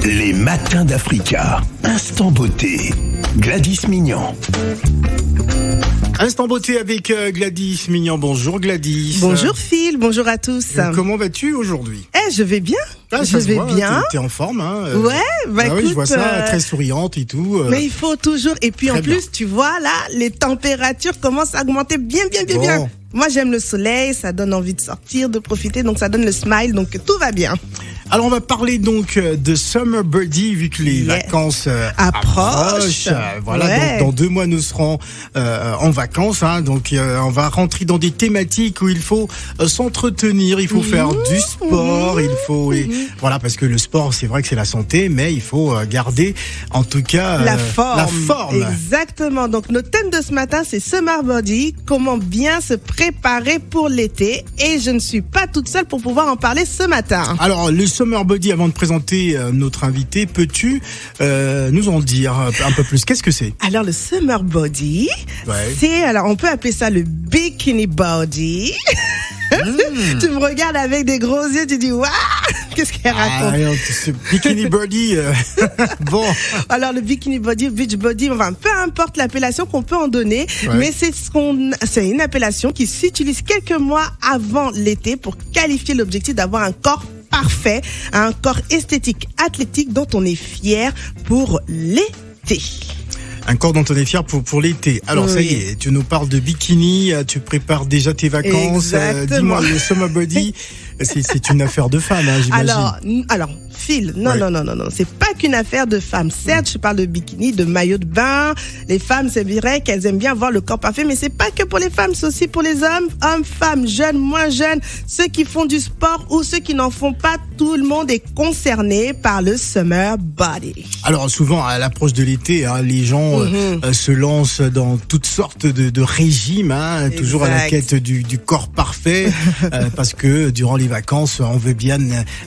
Les matins d'Africa. Instant beauté. Gladys Mignon. Instant beauté avec Gladys Mignon. Bonjour Gladys. Bonjour Phil, bonjour à tous. Comment vas-tu aujourd'hui ? Je vais bien. Je vais bien. T'es en forme, hein ? Ouais, écoute, oui, je vois ça, très souriante et tout. Mais il faut toujours. Et puis en plus, bien. Tu vois là, les températures commencent à augmenter bien. Moi, j'aime le soleil, ça donne envie de sortir, de profiter, donc ça donne le smile, donc tout va bien. Alors, on va parler donc de Summer Birdie, vu que les vacances approchent. Voilà, donc dans 2 mois, nous serons en vacances. Hein, donc, on va rentrer dans des thématiques où il faut s'entretenir, il faut faire du sport, il faut... voilà, parce que le sport, c'est vrai que c'est la santé, mais il faut garder, en tout cas, la forme. Exactement. Donc, notre thème de ce matin, c'est Summer Body, comment bien se préparer pour l'été. Et je ne suis pas toute seule pour pouvoir en parler ce matin. Alors, le Summer Body, avant de présenter notre invité, peux-tu nous en dire un peu plus ? Qu'est-ce que c'est ? Alors, le Summer Body, alors on peut appeler ça le Bikini Body. Tu me regardes avec des gros yeux, tu dis waouh, qu'est-ce qu'elle raconte ? Bikini Body, bon. Alors le Bikini Body, Beach Body, enfin peu importe l'appellation qu'on peut en donner, mais c'est une appellation qui s'utilise quelques mois avant l'été pour qualifier l'objectif d'avoir un corps parfait, un corps esthétique, athlétique dont on est fier pour l'été. Un corps dont on est fier pour l'été. Alors ça y est, tu nous parles de bikini, tu prépares déjà tes vacances. Dis-moi, le Summer Body, c'est une affaire de femme, hein, j'imagine. Alors, Phil, non, c'est pas qu'une affaire de femme. Certes, je parle de bikini, de maillot de bain. Les femmes, c'est vrai qu'elles aiment bien voir le corps parfait, mais c'est pas que pour les femmes, c'est aussi pour les hommes, femmes, jeunes, moins jeunes, ceux qui font du sport ou ceux qui n'en font pas. Tout le monde est concerné par le Summer Body. Alors souvent, à l'approche de l'été, hein, les gens se lancent dans toutes sortes de régimes, hein, toujours à la quête du corps parfait, parce que durant les vacances, on veut bien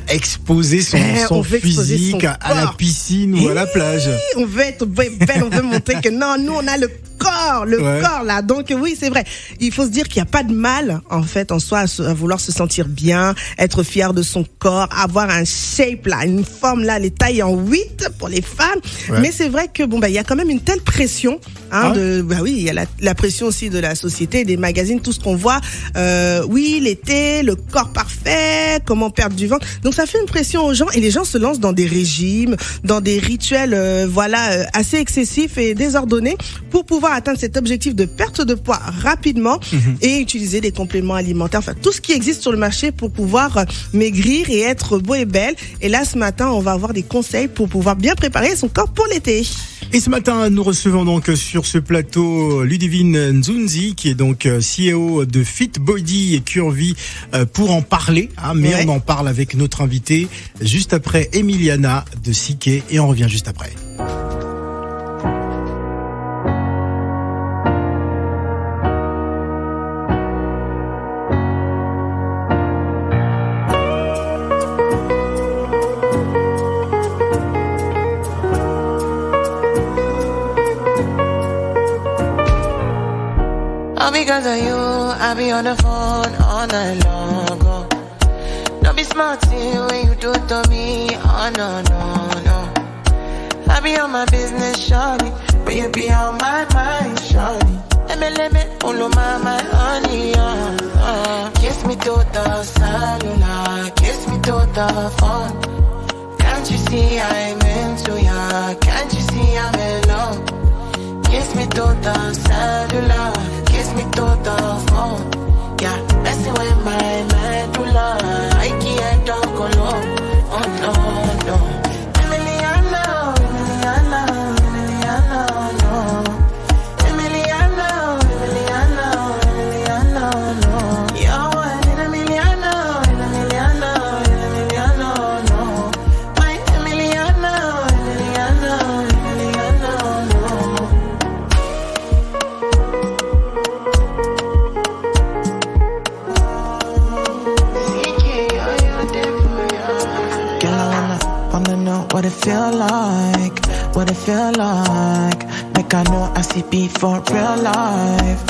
exposer son physique à la piscine ou à la plage. On veut être belle, on veut montrer que non, nous on a le corps là. Donc oui, c'est vrai. Il faut se dire qu'il n'y a pas de mal en fait en soi à vouloir se sentir bien, être fier de son corps, avoir un shape là, une forme là, les tailles en 8 pour les femmes. Mais c'est vrai que il y a quand même une telle pression il y a la pression aussi de la société, des magazines, tout ce qu'on voit. L'été, le corps parfait, comment perdre du ventre. Donc ça fait une pression aux gens et les gens se lancent dans des régimes, dans des rituels assez excessifs et désordonnés pour pouvoir atteindre cet objectif de perte de poids rapidement et utiliser des compléments alimentaires, enfin tout ce qui existe sur le marché pour pouvoir maigrir et être beau et belle. Et là ce matin, on va avoir des conseils pour pouvoir bien préparer son corps pour l'été. Et ce matin, nous recevons donc sur ce plateau Ludivine Nzunzi, qui est donc CEO de Fit Body et Curvy, pour en parler. Mais on en parle avec notre invité juste après Emiliana de Siké et on revient juste après. Because of you, I be on the phone all night long. Oh. Don't be smart when you do it to me. Oh no. I be on my business, shawty, but you be on my mind, shawty. Let me, follow my honey, Kiss me to the cellular, kiss me to the phone. Can't you see I'm into ya? Can't you see I'm in love? Kiss me to the cellular, kiss me to the phone. Yeah, messing with my medulla. I can't talk alone. Oh no. Emiliana, no. Emiliana, no. You're one in Emiliana, no. My Emiliana, no. What it feel like, make I know I see be for real life.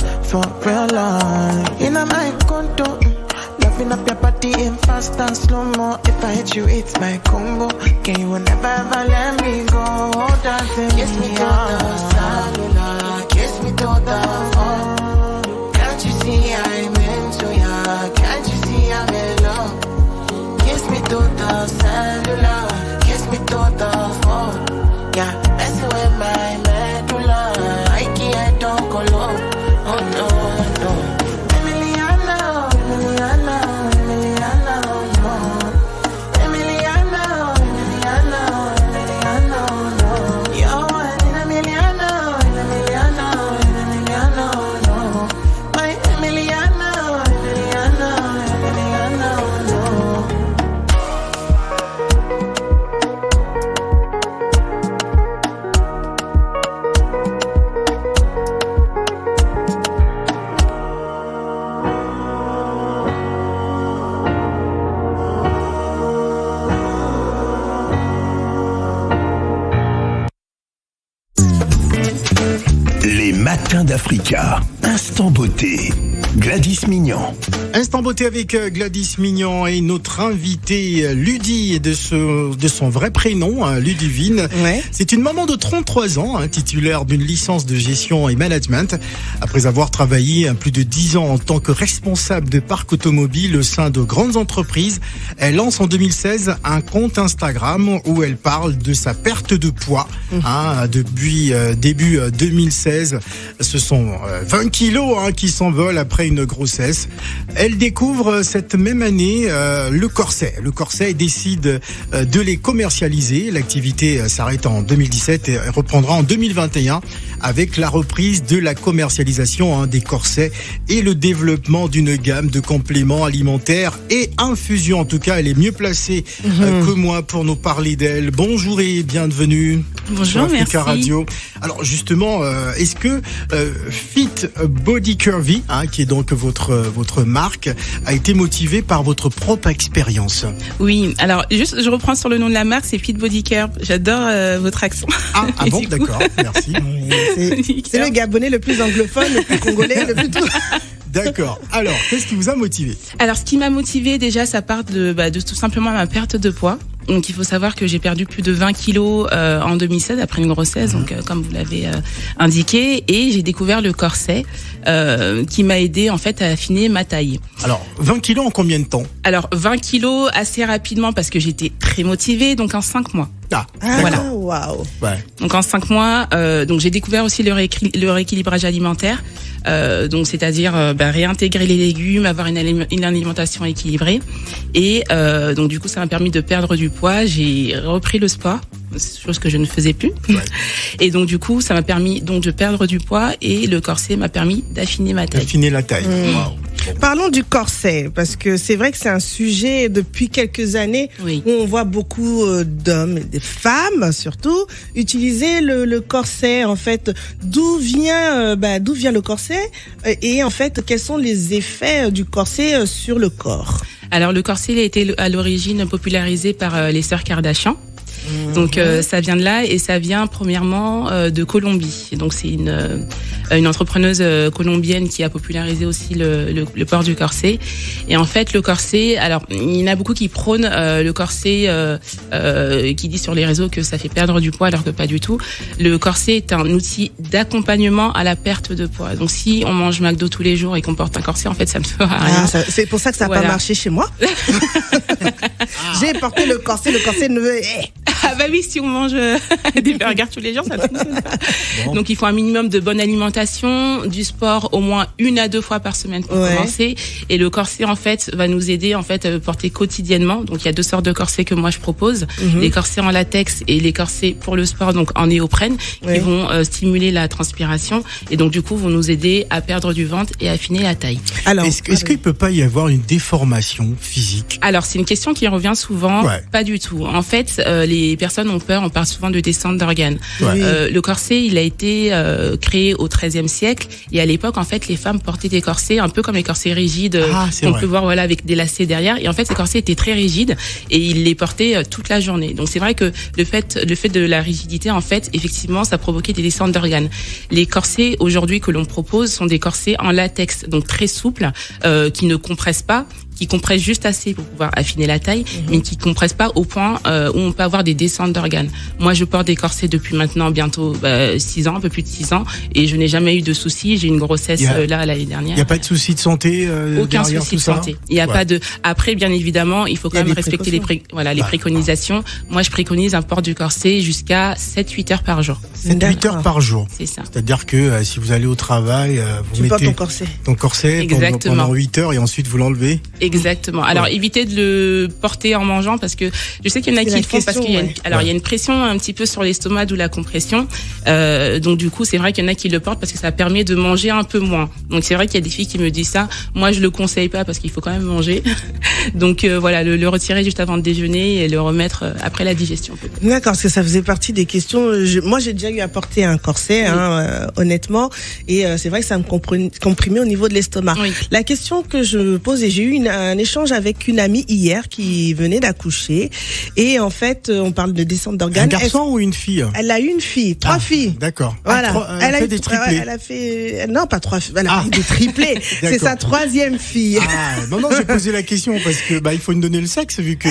In my condo, Moving up your body in fast and slow-mo. If I hit you, it's my combo. Can you never ever let me go? Dancing kiss me to the cellular, kiss me to the phone. Can't you see I'm into ya? Can't you see I'm in love? Kiss me to the cellular, kiss me to the phone. Yeah, messing with my medulla. I can't don't go low. Oh no, no. Emiliana, Emiliana, Emiliana, no. Emiliana, Emiliana, Emiliana, no. Yo, Emiliana, Emiliana, Emiliana, no. My Emiliana, Emiliana, Emiliana, no. Les matins d'Africa. Instant beauté. Gladys Mignon. Instant beauté avec Gladys Mignon et notre invitée Ludie de son vrai prénom, Ludivine. Ouais. C'est une maman de 33 ans, titulaire d'une licence de gestion et management. Après avoir travaillé plus de 10 ans en tant que responsable de parc automobile au sein de grandes entreprises, elle lance en 2016 un compte Instagram où elle parle de sa perte de poids. Depuis début 2016, ce sont 20 kilos qui s'envolent après une grossesse. Elle découvre cette même année le corset. Le corset décide de les commercialiser. L'activité s'arrête en 2017 et reprendra en 2021 avec la reprise de la commercialisation des corsets et le développement d'une gamme de compléments alimentaires et infusions. En tout cas, elle est mieux placée que moi pour nous parler d'elle. Bonjour et bienvenue. Bonjour, sur Africa merci. Radio. Alors justement, est-ce que Fit Body Curvy, qui est donc votre marque, a été motivé par votre propre expérience? Oui, alors juste je reprends sur le nom de la marque, c'est Fit Body Curve. J'adore votre accent. Ah bon, d'accord, merci. C'est le Gabonais le plus anglophone, le plus congolais, le plus tout. D'accord. Alors, qu'est-ce qui vous a motivé? Alors ce qui m'a motivé déjà, ça part de tout simplement ma perte de poids. Donc il faut savoir que j'ai perdu plus de 20 kilos en 2016 après une grossesse, donc comme vous l'avez indiqué, et j'ai découvert le corset qui m'a aidé en fait à affiner ma taille. Alors 20 kilos en combien de temps? Alors 20 kilos assez rapidement parce que j'étais très motivée, donc en 5 mois. Voilà. Waouh. Ouais. Donc en 5 mois, donc j'ai découvert aussi le rééquilibrage alimentaire. Donc c'est-à-dire réintégrer les légumes, avoir une alimentation équilibrée, et donc du coup ça m'a permis de perdre du poids. J'ai repris le sport, chose que je ne faisais plus, et donc du coup ça m'a permis donc de perdre du poids, et le corset m'a permis d'affiner ma taille. D'affiner la taille. Wow. Parlons du corset, parce que c'est vrai que c'est un sujet depuis quelques années où on voit beaucoup d'hommes et des femmes surtout utiliser le corset. En fait, d'où vient le corset, et en fait quels sont les effets du corset sur le corps? Alors le corset il a été à l'origine popularisé par les sœurs Kardashian. Donc ça vient de là, et ça vient premièrement de Colombie. Donc c'est une entrepreneuse colombienne qui a popularisé aussi le port du corset. Et en fait le corset, alors il y en a beaucoup qui prônent le corset, qui dit sur les réseaux que ça fait perdre du poids, alors que pas du tout. Le corset est un outil d'accompagnement à la perte de poids. Donc si on mange McDo tous les jours et qu'on porte un corset, en fait ça ne fera rien. C'est pour ça que ça n'a pas marché chez moi. J'ai porté le corset ne veut... Ah bah oui, si on mange des burgers tous les jours, ça ne fonctionne pas. Bon. Donc il faut un minimum de bonne alimentation, du sport au moins 1 à 2 fois par semaine pour commencer. Et le corset en fait va nous aider en fait à porter quotidiennement. Donc il y a 2 sortes de corsets que moi je propose, les corsets en latex et les corsets pour le sport, donc en néoprène, qui vont stimuler la transpiration, et donc du coup vont nous aider à perdre du ventre et à affiner la taille. Alors, est-ce qu'il peut pas y avoir une déformation physique? Alors c'est une question qui revient souvent. Pas du tout. En fait, les personnes ont peur, on parle souvent de descente d'organes. Le corset, il a été créé au XIIIe siècle, et à l'époque, en fait, les femmes portaient des corsets un peu comme les corsets rigides qu'on peut voir avec des lacets derrière. Et en fait, ces corsets étaient très rigides et ils les portaient toute la journée. Donc c'est vrai que le fait de la rigidité, en fait, effectivement, ça provoquait des descentes d'organes. Les corsets aujourd'hui que l'on propose sont des corsets en latex, donc très souples, qui ne compressent pas, qui compressent juste assez pour pouvoir affiner la taille, mais qui compressent pas au point où on peut avoir des descentes d'organes. Moi, je porte des corsets depuis maintenant bientôt 6 ans, un peu plus de 6 ans, et je n'ai jamais eu de soucis. J'ai une grossesse là l'année dernière. Il y a pas de souci de santé. Aucun souci de santé. Il y a pas de. Après, bien évidemment, il faut quand même respecter les préconisations. Moi, je préconise un port du corset jusqu'à 7-8 heures par jour. 7-8 heures par jour. C'est ça. C'est-à-dire que si vous allez au travail, vous mettez ton corset pendant 8 heures et ensuite vous l'enlevez. Exactement. Alors, évitez de le porter en mangeant parce que je sais qu'il y en a qui le font parce qu'il y a il y a une pression un petit peu sur l'estomac, d'où la compression. Donc, du coup, c'est vrai qu'il y en a qui le portent parce que ça permet de manger un peu moins. Donc, c'est vrai qu'il y a des filles qui me disent ça. Moi, je le conseille pas parce qu'il faut quand même manger. Donc, voilà, le retirer juste avant de déjeuner et le remettre après la digestion. D'accord, parce que ça faisait partie des questions. Moi, j'ai déjà eu à porter un corset, honnêtement, et c'est vrai que ça me comprimait au niveau de l'estomac. Oui. La question que je me pose, et j'ai eu un échange avec une amie hier qui venait d'accoucher, et en fait, on parle de descente d'organes. Un garçon ou une fille? Elle a eu une fille, 3 filles. D'accord. Voilà. Elle a fait des triplés. Elle a fait, non, pas 3 filles. Elle a fait des triplés. C'est sa 3e fille. Non, j'ai posé la question parce que il faut nous donner le sexe vu que.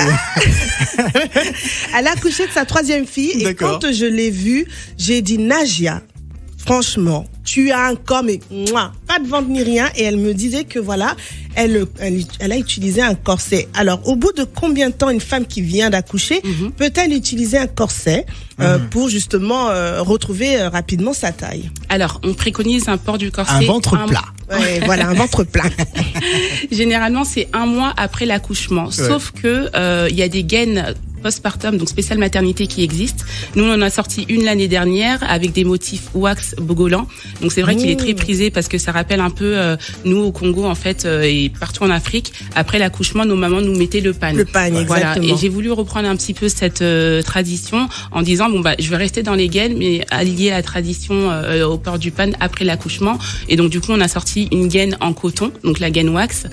Elle a accouché de sa 3e fille. Et quand je l'ai vue, j'ai dit, Najia, franchement, tu as un corps, mais pas de ventre ni rien. Et elle me disait que voilà, elle a utilisé un corset. Alors, au bout de combien de temps une femme qui vient d'accoucher peut-elle utiliser un corset pour justement retrouver rapidement sa taille? Alors, on préconise un port du corset. Un ventre plat. Ouais, voilà, un ventre plat. Généralement, c'est 1 mois après l'accouchement. Sauf que il y a des gaines postpartum, donc spéciale maternité qui existe. Nous, on en a sorti une l'année dernière avec des motifs wax bogolan. Donc c'est vrai qu'il est très prisé parce que ça rappelle un peu nous au Congo en fait et partout en Afrique. Après l'accouchement, nos mamans nous mettaient le pagne. Le pagne, voilà. Exactement. Et j'ai voulu reprendre un petit peu cette tradition en disant je vais rester dans les gaines, mais allier la tradition au port du pagne après l'accouchement. Et donc du coup, on a sorti une gaine en coton, donc la gaine wax,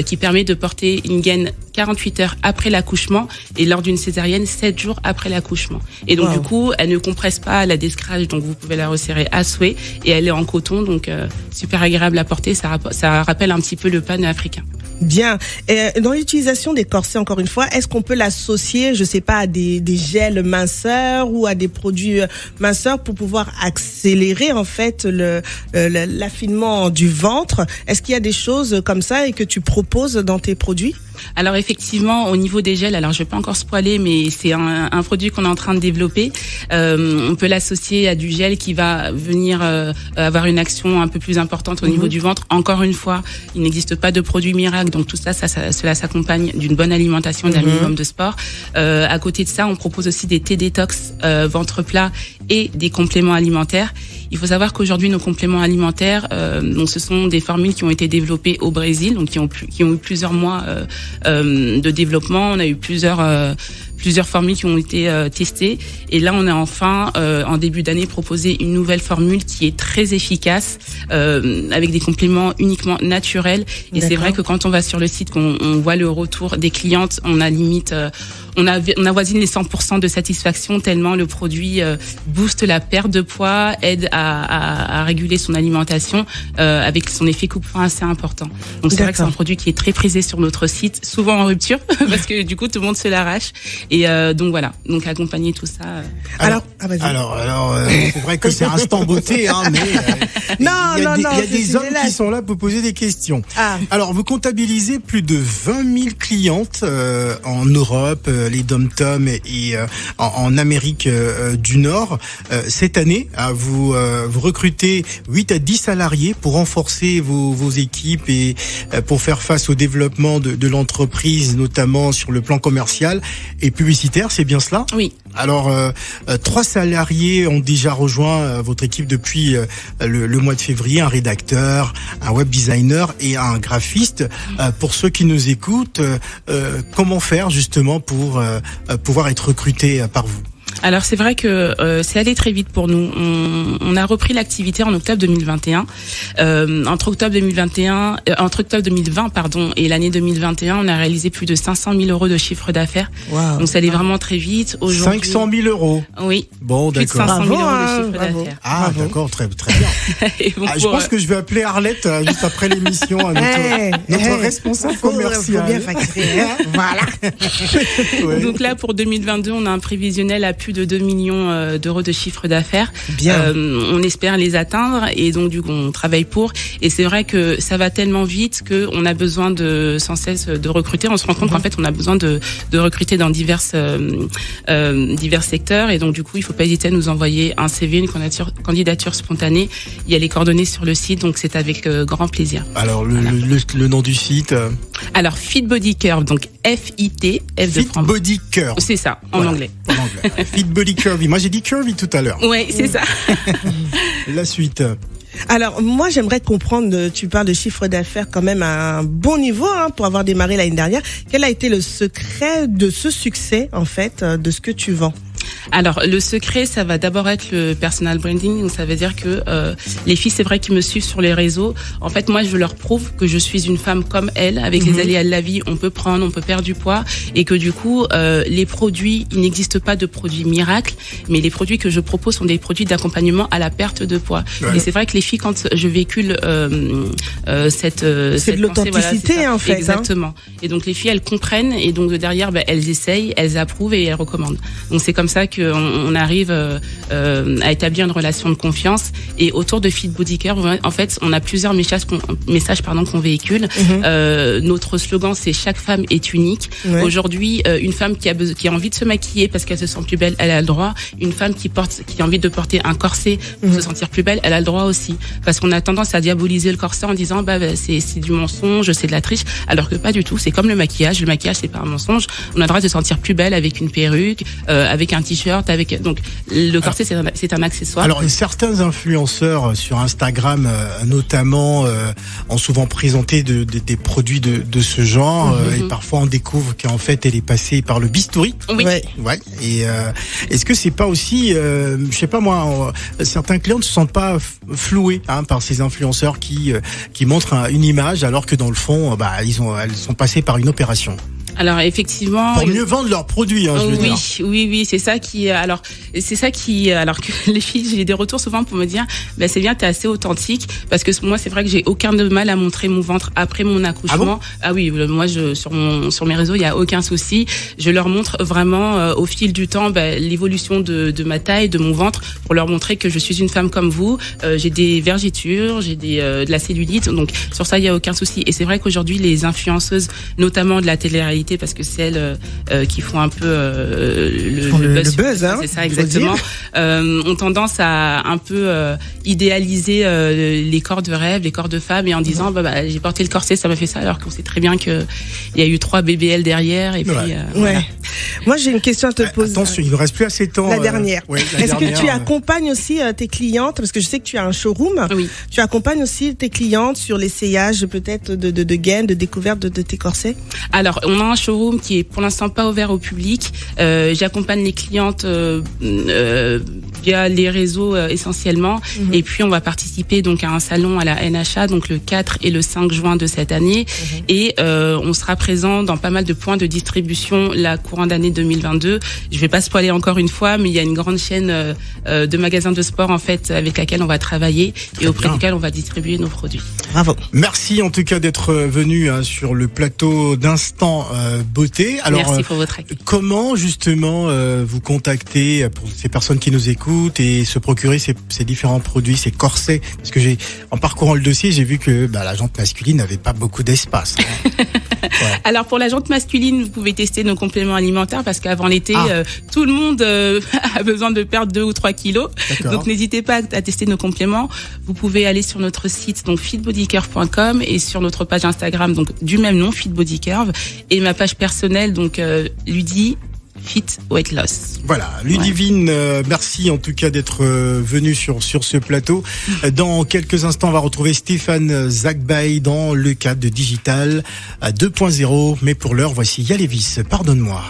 qui permet de porter une gaine 48 heures après l'accouchement et lors d'une césarienne 7 jours après l'accouchement. Et donc du coup, elle ne compresse pas la descrage, donc vous pouvez la resserrer à souhait et elle est en coton, donc super agréable à porter, ça rappelle un petit peu le pagne africain. Bien. Et dans l'utilisation des corsets, encore une fois, est-ce qu'on peut l'associer, je sais pas, à des gels minceurs ou à des produits minceurs pour pouvoir accélérer en fait l'affinement du ventre? Est-ce qu'il y a des choses comme ça et que tu proposes dans tes produits? Alors effectivement, au niveau des gels, alors je vais pas encore spoiler, mais c'est un produit qu'on est en train de développer. On peut l'associer à du gel qui va venir avoir une action un peu plus importante au niveau du ventre. Encore une fois, il n'existe pas de produit miracle, donc tout ça cela s'accompagne d'une bonne alimentation, d'un minimum de sport. À côté de ça, on propose aussi des thés détox ventre plat et des compléments alimentaires. Il faut savoir qu'aujourd'hui, nos compléments alimentaires, donc ce sont des formules qui ont été développées au Brésil, donc qui ont eu plusieurs mois de développement. On a eu plusieurs formules qui ont été testées. Et là, on a enfin, en début d'année, proposé une nouvelle formule qui est très efficace, avec des compléments uniquement naturels. Et c'est vrai que quand on va sur le site, qu'on voit le retour des clientes, on a limite... on avoisine les 100% de satisfaction tellement le produit booste la perte de poids, aide à réguler son alimentation avec son effet coupe-faim assez important. Donc c'est vrai que c'est un produit qui est très prisé sur notre site, souvent en rupture parce que du coup tout le monde se l'arrache. Et donc voilà, donc accompagner tout ça. Alors c'est vrai que c'est instant beauté, mais il y a des hommes qui sont là pour poser des questions. Alors vous comptabilisez plus de 20 000 clientes en Europe, les dom-tom et en Amérique du Nord. Cette année, vous recrutez 8 à 10 salariés pour renforcer vos équipes et pour faire face au développement de l'entreprise, notamment sur le plan commercial et publicitaire, c'est bien cela? Oui. Alors, 3 salariés ont déjà rejoint votre équipe depuis le mois de février, un rédacteur, un web designer et un graphiste. Pour ceux qui nous écoutent, comment faire justement pour pouvoir être recruté par vous? Alors c'est vrai que c'est allé très vite pour nous. On a repris l'activité en octobre 2021. Entre octobre 2020 et l'année 2021, on a réalisé plus de 500 000 euros de chiffre d'affaires. Wow. Donc ça allait vraiment très vite. Aujourd'hui, 500 000 euros. Oui. Bon, d'accord. Plus de 500 000 euros de chiffre d'affaires. Ah, d'accord, très bien. Bon, je pense que je vais appeler Arlette juste après l'émission, notre responsable commercial. Faut bien facturer, hein. Voilà. Ouais. Donc là, pour 2022, on a un prévisionnel à plus de 2 millions d'euros de chiffre d'affaires. Bien. On espère les atteindre et donc du coup, on travaille pour. Et c'est vrai que ça va tellement vite qu'on a besoin sans cesse de recruter. On se rend compte qu'en fait, on a besoin de recruter dans divers secteurs. Et donc du coup, il faut pas hésiter à nous envoyer un CV, une candidature spontanée. Il y a les coordonnées sur le site, donc c'est avec grand plaisir. Alors le nom du site. Alors Fit Body Curve, donc FIT, F de Fit Body Curve. C'est ça, en anglais. En anglais. Fit Body Curvy. Moi j'ai dit curvy tout à l'heure. Oui, c'est ça. La suite. Alors, moi, j'aimerais comprendre, tu parles de chiffre d'affaires quand même à un bon niveau, pour avoir démarré l'année dernière. Quel a été le secret de ce succès, en fait, de ce que tu vends? Alors, le secret, ça va d'abord être le personal branding. Donc, ça veut dire que les filles, c'est vrai, qui me suivent sur les réseaux. En fait, moi, je leur prouve que je suis une femme comme elles. Avec les aléas de la vie, on peut prendre, on peut perdre du poids. Et que du coup, les produits, il n'existe pas de produits miracles. Mais les produits que je propose sont des produits d'accompagnement à la perte de poids. Ouais. Et c'est vrai que les filles, quand je véhicule cette de l'authenticité, voilà, en fait. Exactement. Et donc, les filles, elles comprennent. Et donc, derrière, elles essayent, elles approuvent et elles recommandent. Donc, c'est comme ça qu'on arrive à établir une relation de confiance. Et autour de Fit Body Curve, en fait, on a plusieurs messages qu'on véhicule. Notre slogan, c'est chaque femme est unique. Ouais. Aujourd'hui, une femme qui a envie de se maquiller parce qu'elle se sent plus belle, elle a le droit. Une femme qui a envie de porter un corset pour se sentir plus belle, elle a le droit aussi. Parce qu'on a tendance à diaboliser le corset en disant c'est du mensonge, c'est de la triche, alors que pas du tout. C'est comme le maquillage. Le maquillage, c'est pas un mensonge. On a le droit de se sentir plus belle avec une perruque, avec un t-shirt, donc le corset, c'est un accessoire. Alors certains influenceurs sur Instagram notamment ont souvent présenté des produits de ce genre et parfois on découvre qu'en fait elle est passée par le bistouri. Oui. Ouais. Et est-ce que c'est pas aussi, je sais pas moi, certains clients ne se sentent pas floués par ces influenceurs qui montrent une image alors que dans le fond, elles sont passées par une opération. Alors effectivement, pour mieux vendre leurs produits, je veux dire. Oui, c'est ça qui alors que les filles, j'ai des retours souvent pour me dire c'est bien, t'es assez authentique, parce que moi c'est vrai que j'ai aucun mal à montrer mon ventre après mon accouchement. Ah oui, moi sur mes réseaux, il y a aucun souci, je leur montre vraiment au fil du temps l'évolution de ma taille, de mon ventre, pour leur montrer que je suis une femme comme vous, j'ai des vergetures, j'ai de la cellulite, donc sur ça il y a aucun souci. Et c'est vrai qu'aujourd'hui les influenceuses, notamment de la télé-réalité, parce que c'est elles qui font un peu le buzz, hein, c'est ça exactement, ont tendance à un peu idéaliser les corps de rêve, les corps de femmes, et en disant j'ai porté le corset, ça m'a fait ça, alors qu'on sait très bien que il y a eu 3 BBL derrière, et puis voilà. Moi j'ai une question à te poser. Attention, il ne reste plus assez de temps. La dernière. Est-ce que tu accompagnes aussi tes clientes, parce que je sais que tu as un showroom. Oui. Tu accompagnes aussi tes clientes sur l'essayage peut-être de gains, de découverte de tes corsets? Alors on a un showroom qui est pour l'instant pas ouvert au public. J'accompagne les clientes via les réseaux essentiellement, et puis on va participer donc à un salon à la NHA, donc le 4 et le 5 juin de cette année, et on sera présent dans pas mal de points de distribution la courant d'année 2022. Je vais pas spoiler encore une fois, mais il y a une grande chaîne de magasins de sport en fait avec laquelle on va travailler et auprès duquel on va distribuer nos produits. Bravo. Merci en tout cas d'être venu sur le plateau d'Instant Beauté. Alors, merci pour votre accueil. Comment justement vous contacter pour ces personnes qui nous écoutent et se procurer ces différents produits, ces corsets? Parce que en parcourant le dossier, j'ai vu que la jante masculine n'avait pas beaucoup d'espace. Alors pour la jante masculine, vous pouvez tester nos compléments alimentaires, parce qu'avant l'été, tout le monde a besoin de perdre 2 ou 3 kilos. D'accord. Donc n'hésitez pas à tester nos compléments. Vous pouvez aller sur notre site, donc fitbodycurve.com, et sur notre page Instagram, donc du même nom, fitbodycurve, et ma page personnelle, donc Ludie Fit Weight Loss. Voilà, Ludivine, merci en tout cas d'être venu sur ce plateau. Dans quelques instants, on va retrouver Stéphane Zagbay dans le cadre de Digital 2.0. Mais pour l'heure, voici Yalevis, pardonne-moi.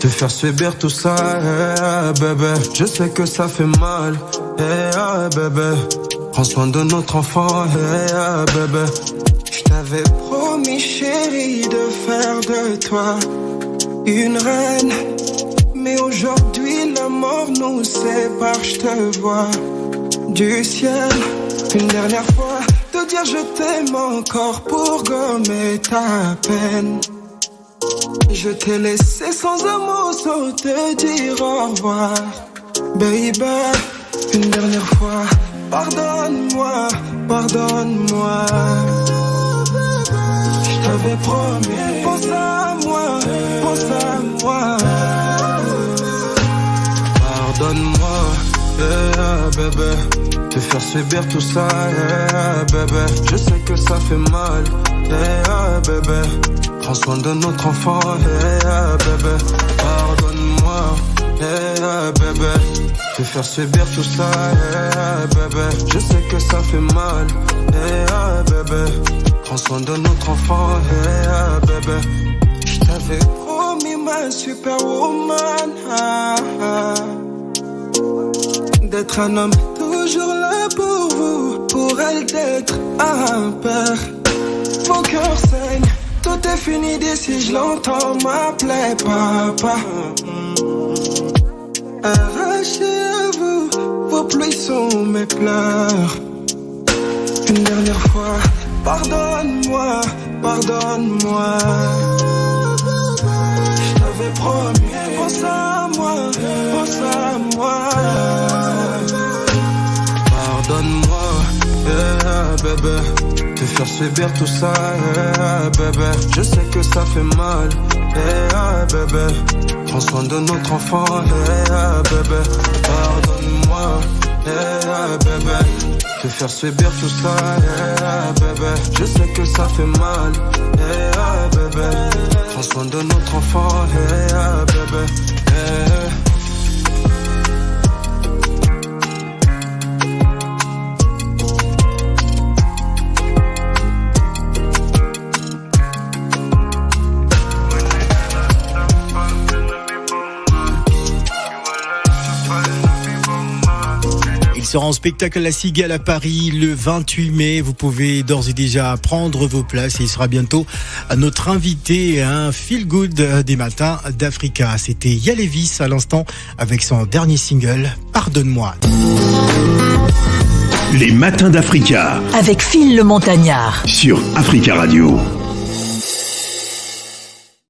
te faire subir tout ça, bébé. Je sais que ça fait mal, bébé. Prends soin de notre enfant, bébé. Je t'avais promis, chérie, de faire de toi une reine. Mais aujourd'hui, la mort nous sépare, je te vois du ciel. Une dernière fois, te dire je t'aime encore pour gommer ta peine. Je t'ai laissé sans un mot, sans te dire au revoir. Baby, une dernière fois, pardonne-moi, pardonne-moi. Je t'avais promis, pense à moi, pense à moi. Pardonne-moi, bébé. Te faire subir tout ça, bébé. Je sais que ça fait mal, bébé. Prends soin de notre enfant, bébé. Pardonne-moi, bébé. Te faire subir tout ça, bébé. Je sais que ça fait mal, bébé. Prends soin de notre enfant, bébé. Je t'avais promis ma superwoman, d'être un homme toujours là pour vous, pour elle d'être un père. Mon cœur saigne, tout est fini d'ici, je l'entends m'appeler papa. Arraché à vous, vos pluies sont mes pleurs. Une dernière fois, pardonne-moi, pardonne-moi. Je t'avais promis, pense à moi, pense à moi. Pardonne-moi, bébé. Te faire subir tout ça, bébé. Je sais que ça fait mal, bébé. Prends soin de notre enfant, bébé. Pardonne-moi, bébé. Te faire subir tout ça, bébé. Je sais que ça fait mal, bébé. Prends soin de notre enfant, bébé. sera en spectacle à la Cigale à Paris le 28 mai. Vous pouvez d'ores et déjà prendre vos places et il sera bientôt notre invité, un feel good des matins d'Africa. C'était Yalevis à l'instant avec son dernier single, Pardonne-moi. Les matins d'Africa. Avec Phil le Montagnard. Sur Africa Radio.